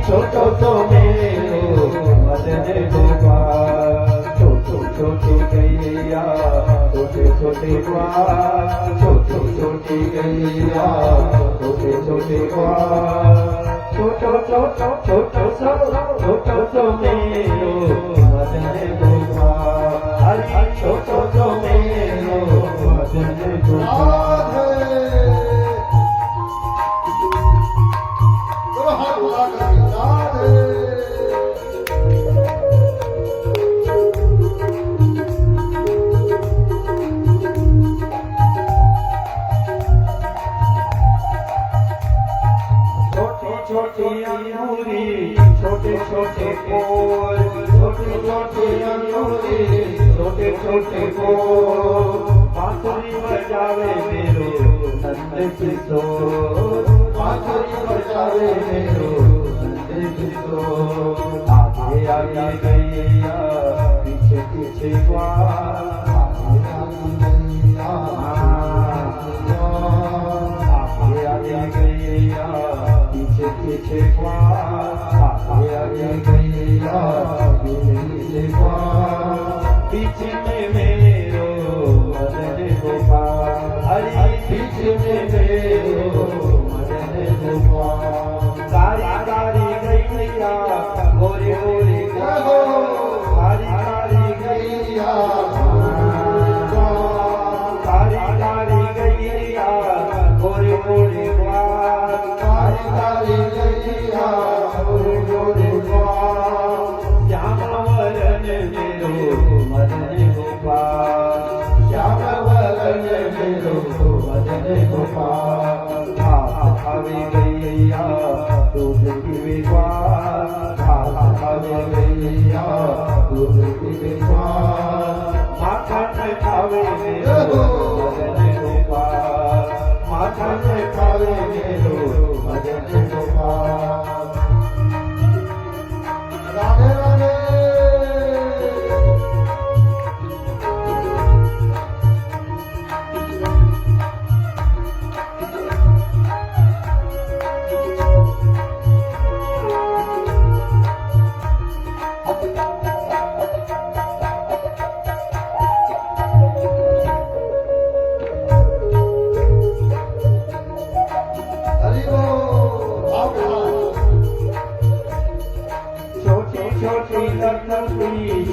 छोटो तो मेरो मदन गोपाल, छोटो छोटी गैया छोटे छोटे ग्वाल, छोटी छोटी गैया छोटे छोटे ग्वाल, छोटो छोटो छोटो छोटो तो मेरो मदन गोपाल, हरि छोटो तो मेरो मदन गोपाल। छोटी अंगूरी छोटे छोटे फूल, छोटी छोटी अंगूरी छोटे छोटे फूल, बांसुरी बजावे मेरो नंद किशोर, बांसुरी बजावे मेरो नंद किशोर, आगे आगे गैया पीछे पीछे ग्वाल, आगे आगे गैया पीछे पीछे ग्वाल, आगे आगे गैया पीछे ग्वाल, पीछे में मेरो मदन गोपाल, हरि पीछे में मेरो मदन गोपाल, कारी कारी गैया गोरे गोरे कारी कारी गैया, कारी कारी गैया गोरे गोरे कारी गैया गोरे गोरे ग्वाल, श्याम वरण मेरो मदन गोपाल, श्याम वरण मेरो मदन गोपाल, हाथ खावे गैया दूध पीवे ग्वाल, हाथ खावे गैया दूध पीवे ग्वाल, माखन खावे मेरो मदन गोपाल, माखन खावे मेरो मदन गोपाल। राधे राधे।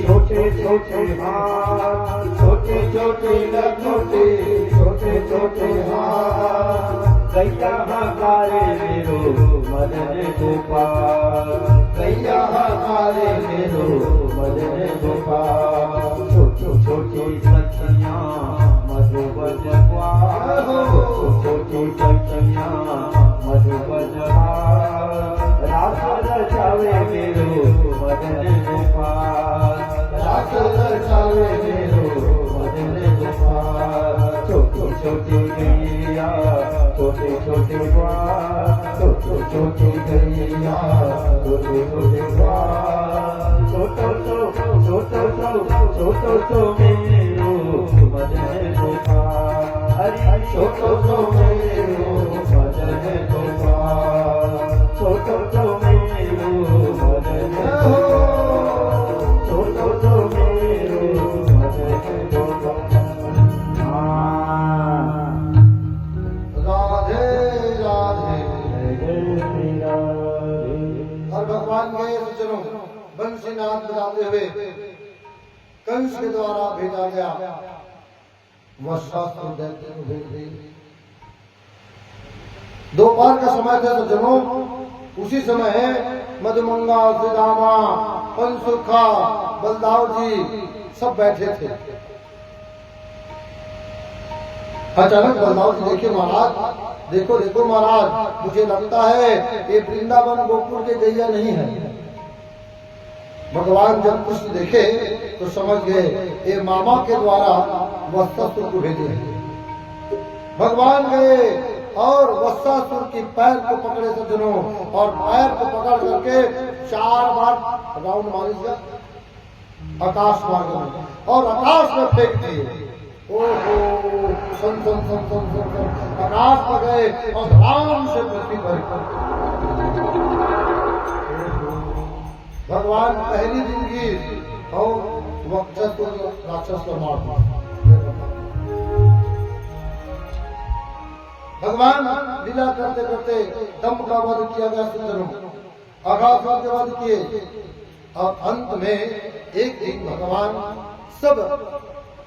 छोटे छोटे हाथ, छोटे छोटे लखोटे छोटे छोटे हाथ, गैया हमारे मेरो मदन गोपाल, गैया हमारे मेरो मदन गोपाल, छोटी छोटी सखियाँ मधुबन ग्वाल, छोटी सखियाँ मधुबन ग्वाल, राधा रचावे मेरो मदन गोपाल, राधा रचावे मेरो मदन गोपाल, छोटी छोटी गैया छोटे छोटे ग्वाल, छोटे छोटे गैया छोटे छोटे ग्वाल, छोटो तो मेरो मदन गोपाल, हरि छोटो तो मेरो मदन गोपाल, छोटो तो मेरो मदन गोपाल, छोटो तो मेरो मदन गोपाल। राधे राधे और भगवान के सुचनों बंसीनाथ बजाते हुए कंस के द्वारा भेजा गया वह शास्त्र दैत्य को भेज दी। दोपहर का समय था सज्जनों, उसी समय मधुमंगा, सुदामा, पंसुखा, बलदाव जी सब बैठे थे। अचानक बलदाव जी देखे, महाराज देखो देखो महाराज, मुझे लगता है ये वृंदावन गोकुल के गैया नहीं है। भगवान जब कृष्ण देखे तो समझ गए ये मामा के द्वारा वत्सासुर को भेजे हैं। भगवान गए और वत्सासुर की पैर को पकड़े सज्जनों, और पैर को पकड़ करके 4 बार राउंड मार दिया आकाश मार्ग में, और आकाश में फेंक दिए। ओहो सन सन सन सन सन सन आकाश में गए और राम से पृथ्वी पर। भगवान पहली जिंदगी और वक्त राक्षस को मार दिया। भगवान लीला करते करते दम का वध किया गया सुंदरों, अघासुर के वध किए और अंत में एक दिन भगवान सब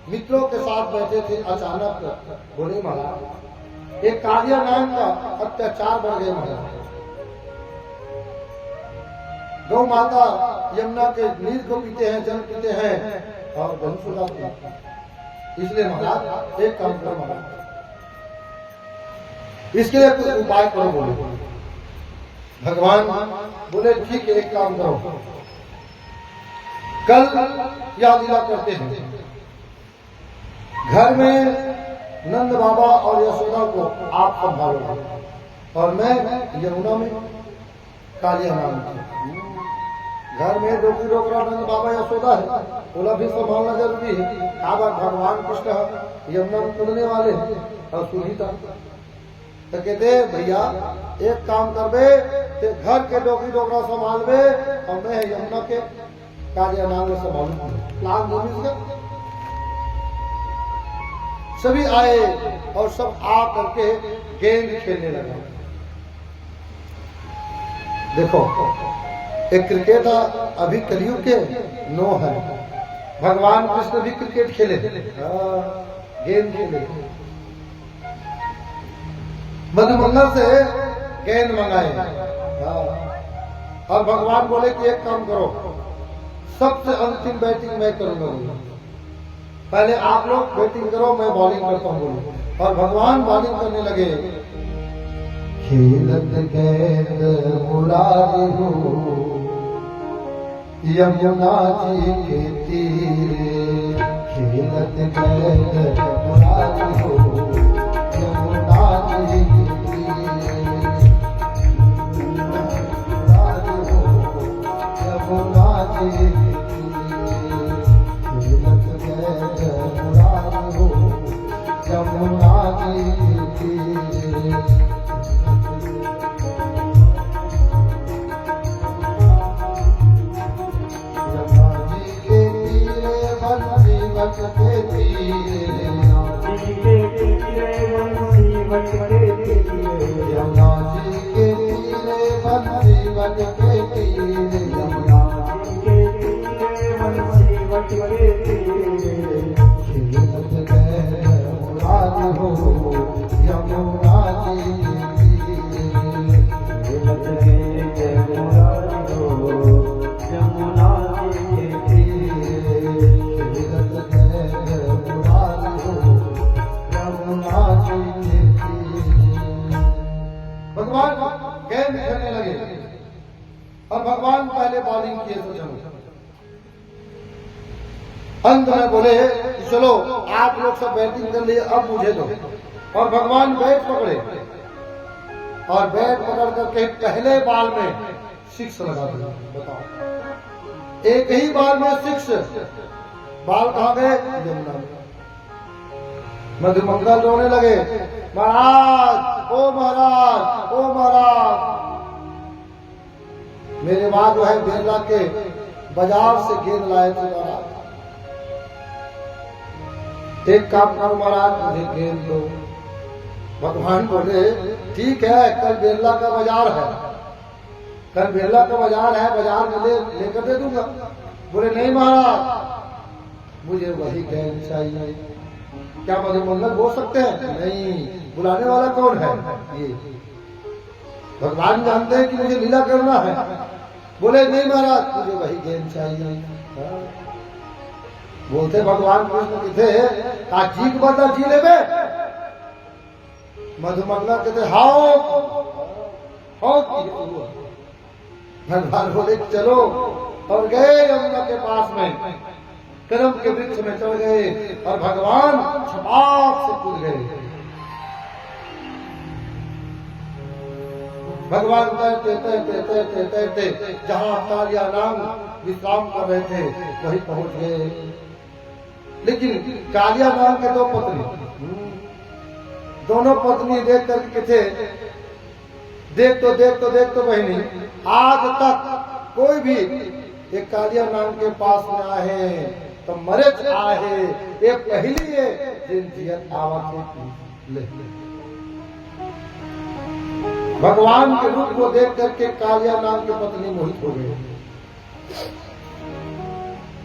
मित्रों के साथ बैठे थे। अचानक बोले महाराज एक कालिया नाम का अत्याचार बढ़ गए महाराज। गौ माता यमुना के नीर को पीते हैं, जल पीते हैं और धनुष उड़ाते हैं। इसलिए महाराज एक काम करो महाराज, इसके लिए कुछ उपाय करो। बोले भगवान बोले ठीक है एक काम करो, कल यह लीला करते हैं, घर में नंद बाबा और यशोदा को आप संभालो और मैं यमुना में कालिया नाम की। घर में डोकरी डोकरा नंद बाबा यशोदा है, बोला भी संभालना जरूरी है। बार भगवान कृष्ण यमुना में कूदने वाले और सुनीता तो कहते भैया एक काम करबे, ते घर के डोकरी डोकरा संभालबे और मैं यमुना के कालिया नाम में संभालूंगा। प्लान जो सभी आए और सब आ करके गेंद खेलने लगे। देखो एक क्रिकेट अभी कलयुग के नो है, भगवान कृष्ण भी क्रिकेट खेले, गेंद खेले। मधुमंगल से गेंद मंगाए और भगवान बोले कि एक काम करो, सबसे अंतिम बैटिंग मैं करूंगा, पहले आप लोग बैटिंग करो मैं बॉलिंग करता हूँ बोले। और भगवान बॉलिंग करने लगे। खेलत गेंद मुरारी हो यमुना जी के तीरे, खेलत गेंद मुरारी हो यमुना जी के तीरे, मुरारी हो यमुना जी यमुना जी के तीरे बंसीवत के तीरे, यमुना जी के तीरे बंसीवत के तीरे, यमुना जी के तीरे बंसीवत के तीरे, खेलत गए मुरारी हो यमुना जी के तीरे, खेलत गए मुरारी हो यमुना जी के तीरे, खेलत गए मुरारी हो यमुना जी के तीरे। भगवान गेंद खेलने लगे और भगवान पहले बॉलिंग किए तो चलो। अंत में बोले चलो आप लोग सब बैटिंग कर लिए, अब मुझे दो। और भगवान बैट पकड़े और बैट पकड़ करके पहले बॉल में 6 लगा दिया। बताओ एक ही बॉल में 6, बॉल कहां गए? यमुना में। मधुमंगल रोने लगे, महाराज ओ महाराज ओ महाराज, मेरे मां जो है बेरला के बाजार से गेंद लाए थे महाराज, एक काम करो महाराज मुझे गेंद दो। भगवान बोले ठीक है कल बेरला का बाजार है, कल बेरला का बाजार है, बाजार में लेकर दे दूंगा। बोले नहीं महाराज मुझे वही गेंद चाहिए। क्या मधुमंगल बोल सकते हैं? नहीं, बुलाने वाला कौन है? ये भगवान जानते हैं कि मुझे लीला करना है। बोले नहीं महाराज मुझे वही गेंद चाहिए। बोलते भगवान कृष्ण किथे का जी के बता जी ले। मधुमंगल कहते हाओ भगवान बोले चलो, और गए यमुना के पास में, कदम के वृक्ष में चढ़ गए और भगवान छपाक से कूद गए। भगवान तैरते तैरते तैरते तैरते जहां कालिया नाग विश्राम कर रहे थे वहीं पहुंच गए। लेकिन कालिया नाग के 2 पत्नी, दोनों पत्नी देख करके थे, देख तो बहनी आज तक कोई भी एक कालिया नाम के पास में आए तो मरे आहे ये पहली है जिन जियत आवत ले। भगवान के रूप को देख करके कालिया नाम की पत्नी मोहित हो गई।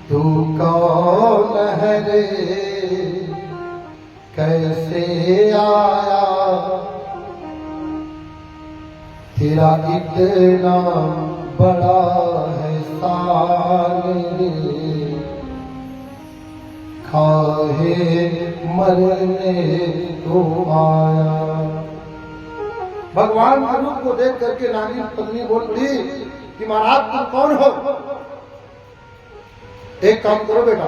तू कौन है रे कैसे आया तेरा इतना बड़ा है शान खाहे मरने को आया। भगवान के रूप को देख करके नागिन पत्नी बोल पड़ी कि महाराज तुम कौन हो? एक काम करो बेटा,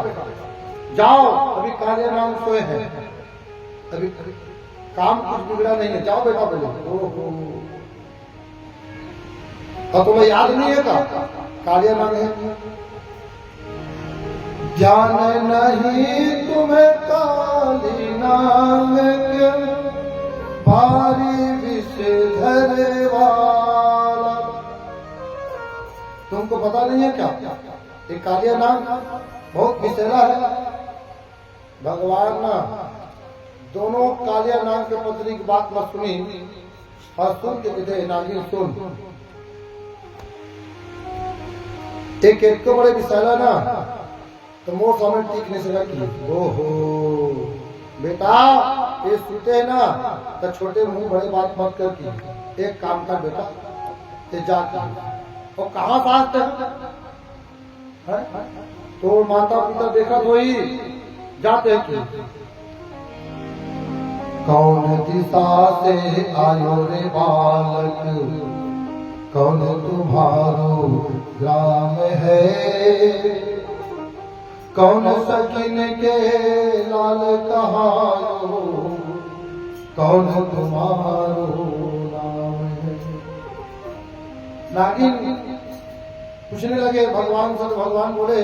जाओ अभी कालिया नाम सोए हैं, अभी काम कुछ बिगड़ा नहीं है, जाओ बेटा बोलो। ओहो तो तुम्हें याद नहीं है का कालिया नाम है? ज्ञान नहीं तुम्हें काली नाम के भारी विषधर वाला। तुमको पता नहीं है क्या ये कालिया नाम बहुत विषैला है। भगवान ना दोनों कालिया नाम के पत्नी की बात मत सुनी और सुन के कहते नागिन सुन, एक को बड़े विषैला ना तो मोर सामने टीक नहीं सका कि ओहो बेटा ये सुते ना तो छोटे मुंह बड़े बात मत कर की। एक काम कर बेटा ये जाके और कहाँ साथ है तो माता पिता देखा तो ही जाते कि कौन दिशा से आयो रे बालक कौन तुम्हारो ग्राम है कौन सकिन के लाल कहारो कौन तुम्हारो नाम है। नागिन पूछने लगे भगवान से, तो भगवान बोले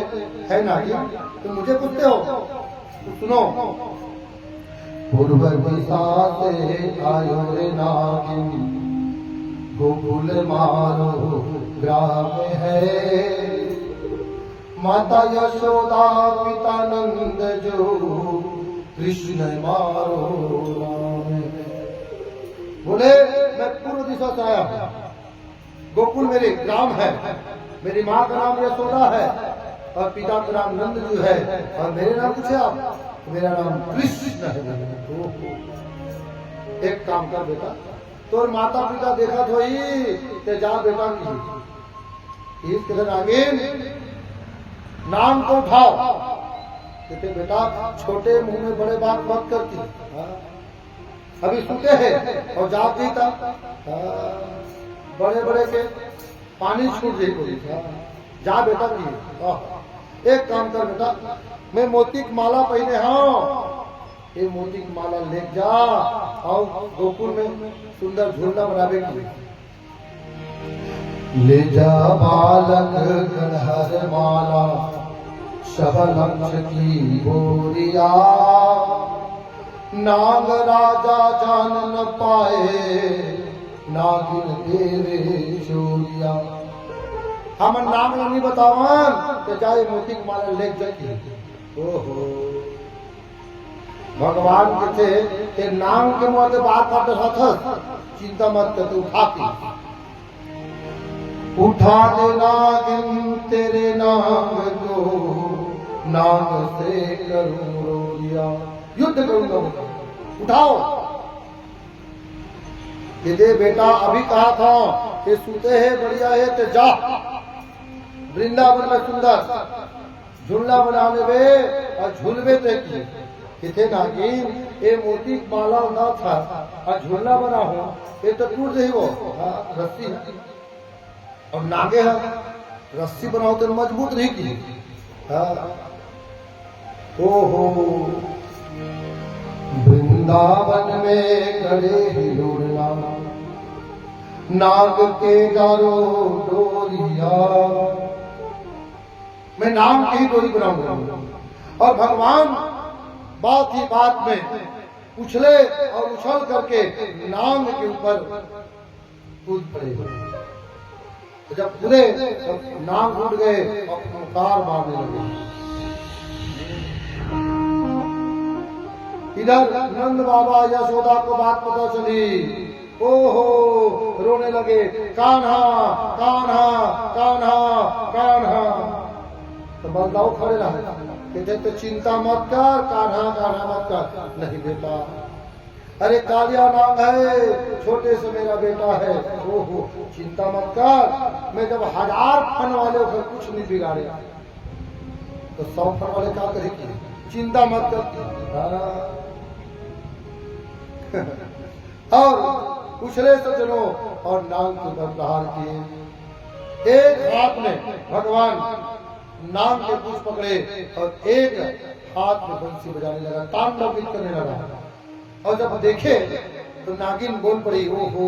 है नागिन तुम मुझे पूछते हो? तो सुनो, पूर्व दिशा से आयो रे नागिन गोकुल मारो ग्राम है माता यशोदा पिता नंद जो कृष्ण मारो नाम है। बोले मैं पूर्व दिशा से आया, गोकुल मेरे ग्राम है, मेरी माँ का नाम यशोदा है और पिता का नाम नंद जो है और मेरे नाम पूछे आप, मेरा नाम कृष्ण है। एक काम कर बेटा, तो माता पिता देखा तो ही ते जा बेटा की इस तरह आगे नाम को उठाओ। कहते बेटा छोटे मुंह में बड़े बात मत करती, अभी सुते हैं और जाग गई था बड़े बड़े के पानी छूट गई। जा बेटा की एक काम कर बेटा, मैं मोती की माला पहने हाँ, ये मोती की माला ले जा और गोकुल में सुंदर झूला बनावे की ले जा बालक कलहर माला शबलक्ष की बोरिया नाग राजा जान न पाए नागिन तेरे चोरिया। हम नाम नहीं बतावन तो जाए मोती की माला ले जाती। ओहो भगवान के थे ते नाम के मुँह से बात करते था, चिंता मत कर उठा दे नागिन तेरे नाम को नाम से करूं रोलिया युद्ध करूंगा उठाओ। ये दे बेटा अभी कहा था कि सूते है बढ़िया है तो जा वृंदावन में सुंदर झूला बनाने वे और झूलवे थे किथे नागिन ये मोती माला ना था और झूला बना हो ये तो टूट रही वो रस्सी और नागे है रस्सी बनाओ तो मजबूत नहीं की। ओहो वृंदावन में गड़े हिलोड़ना नाग के गारो डोरिया, मैं नाम की ही डोरी बनाऊंगा और भगवान बात ही बात में उछले और उछल करके नाम के ऊपर कूद पड़ेगा। जब कूदे तो नाम टूट गए और कार मारने लगे। इधर नंद बाबा यशोदा को बात पता चली, ओहो रोने लगे, कान्हा कान्हा कान्हा कान्हा। तो बलदाऊ खड़े रहे, कहते तो चिंता मत कर कान्हा कान्हा मत कर। नहीं बेटा, अरे कालिया नाम है, छोटे से मेरा बेटा है। ओहो चिंता मत कर, मैं जब 1000 फन वाले होकर कुछ नहीं बिगाड़े तो 100 फन वाले क्या करेंगे, चिंता मत कर। और उछले सज्जनों और नाम के ऊपर प्रहार किए। एक हाथ में भगवान नाम के पूछ पकड़े और एक हाथ में बंसी बजाने लगा, तांडव नृत्य करने लगा। और जब देखे तो नागिन बोल पड़ी, ओहो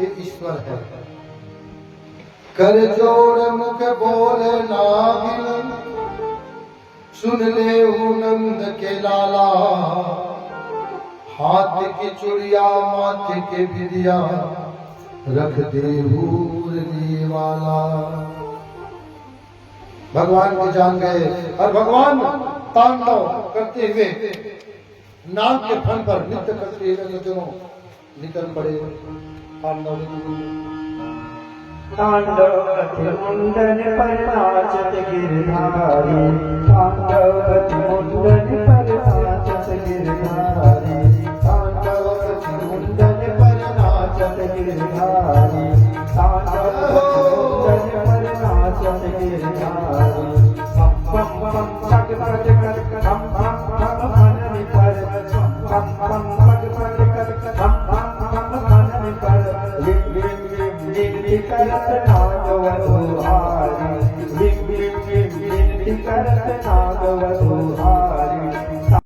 ये ईश्वर है। कर जोड़ मुख बोले नागिन, सुन ले नंद के लाला, हाथ की चूड़िया माथे के बिदिया, रख दे भूलने वाला। भगवान को जान गए और भगवान तांडव करते हुए नाग के फन पर नृत्य करते हुए दोनों निकल पड़े। तांडव मुंडन पर नाचत गिरधारी, तांडव मुंडन पर नाचत गिरधारी, तांडव मुंडन पर नाचत गिरधारी, तांडव मुंडन पर नाचत गिरधारी। पम पम पग पग कर हम मन पर, पम पम पग पग कर हम मन पर, करत नागवधु हारी, करत नागवधु